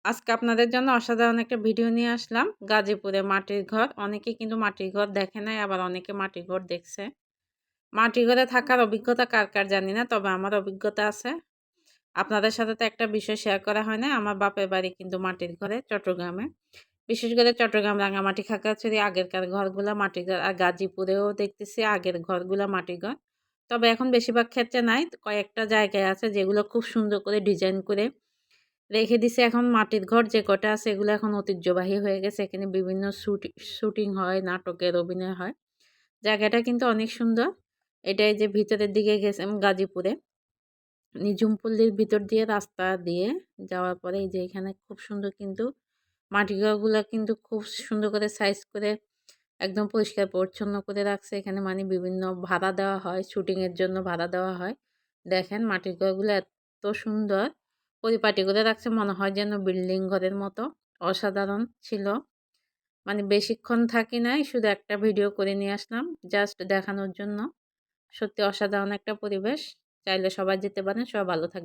আজকে আপনাদের জন্য অসাধারণ একটা ভিডিও নিয়ে আসলাম। গাজীপুরে মাটির ঘর। অনেকে কিন্তু মাটির ঘর দেখে নাই, আবার অনেকে মাটির ঘর দেখছে। মাটির ঘরে থাকার অভিজ্ঞতা কার, কার জানি না। তবে আমার অভিজ্ঞতা আছে। আপনাদের সাথে তো একটা বিষয় শেয়ার করা হয় না। আমার বাপের বাড়ি কিন্তু মাটির ঘরে চট্টগ্রামে। বিশেষ করে চট্টগ্রাম, রাঙামাটি, খাগড়াছড়ি আগেরকার ঘরগুলা মাটির ঘর। আর গাজীপুরেও দেখতেছি আগের ঘরগুলা মাটির ঘর। তবে এখন বেশিরভাগ ক্ষেত্রে নাই। কয়েকটা জায়গায় আছে যেগুলো খুব সুন্দর করে ডিজাইন করে রেখে দিছে। এখন মাটির ঘর যে কটা আছে এগুলো এখন ঐতিহ্যবাহী হয়ে গেছে। এখানে বিভিন্ন শুটিং হয়, নাটকের অভিনয় হয়। জায়গাটা কিন্তু অনেক সুন্দর। এটাই যে ভিতরের দিকে গেছে গাজীপুরে নিঝুমপল্লির ভিতর দিয়ে রাস্তা দিয়ে যাওয়ার পরে এই যে এখানে খুব সুন্দর কিন্তু মাটির ঘরগুলো কিন্তু খুব সুন্দর করে সাইজ করে একদম পরিষ্কার পরিচ্ছন্ন করে রাখছে। এখানে মানে বিভিন্ন ভাড়া দেওয়া হয়, শুটিংয়ের জন্য ভাড়া দেওয়া হয়। দেখেন মাটির ঘরগুলো এত সুন্দর পরিপাটি করে রাখছে, মনে হয় যেন বিল্ডিং ঘরের মতো। অসাধারণ ছিল। মানে বেশিক্ষণ থাকি নাই, শুধু একটা ভিডিও করে নিয়ে আসলাম জাস্ট দেখানোর জন্য। সত্যি অসাধারণ একটা পরিবেশ। চাইলে সবাই যেতে পারেন। সবাই ভালো থাকবে।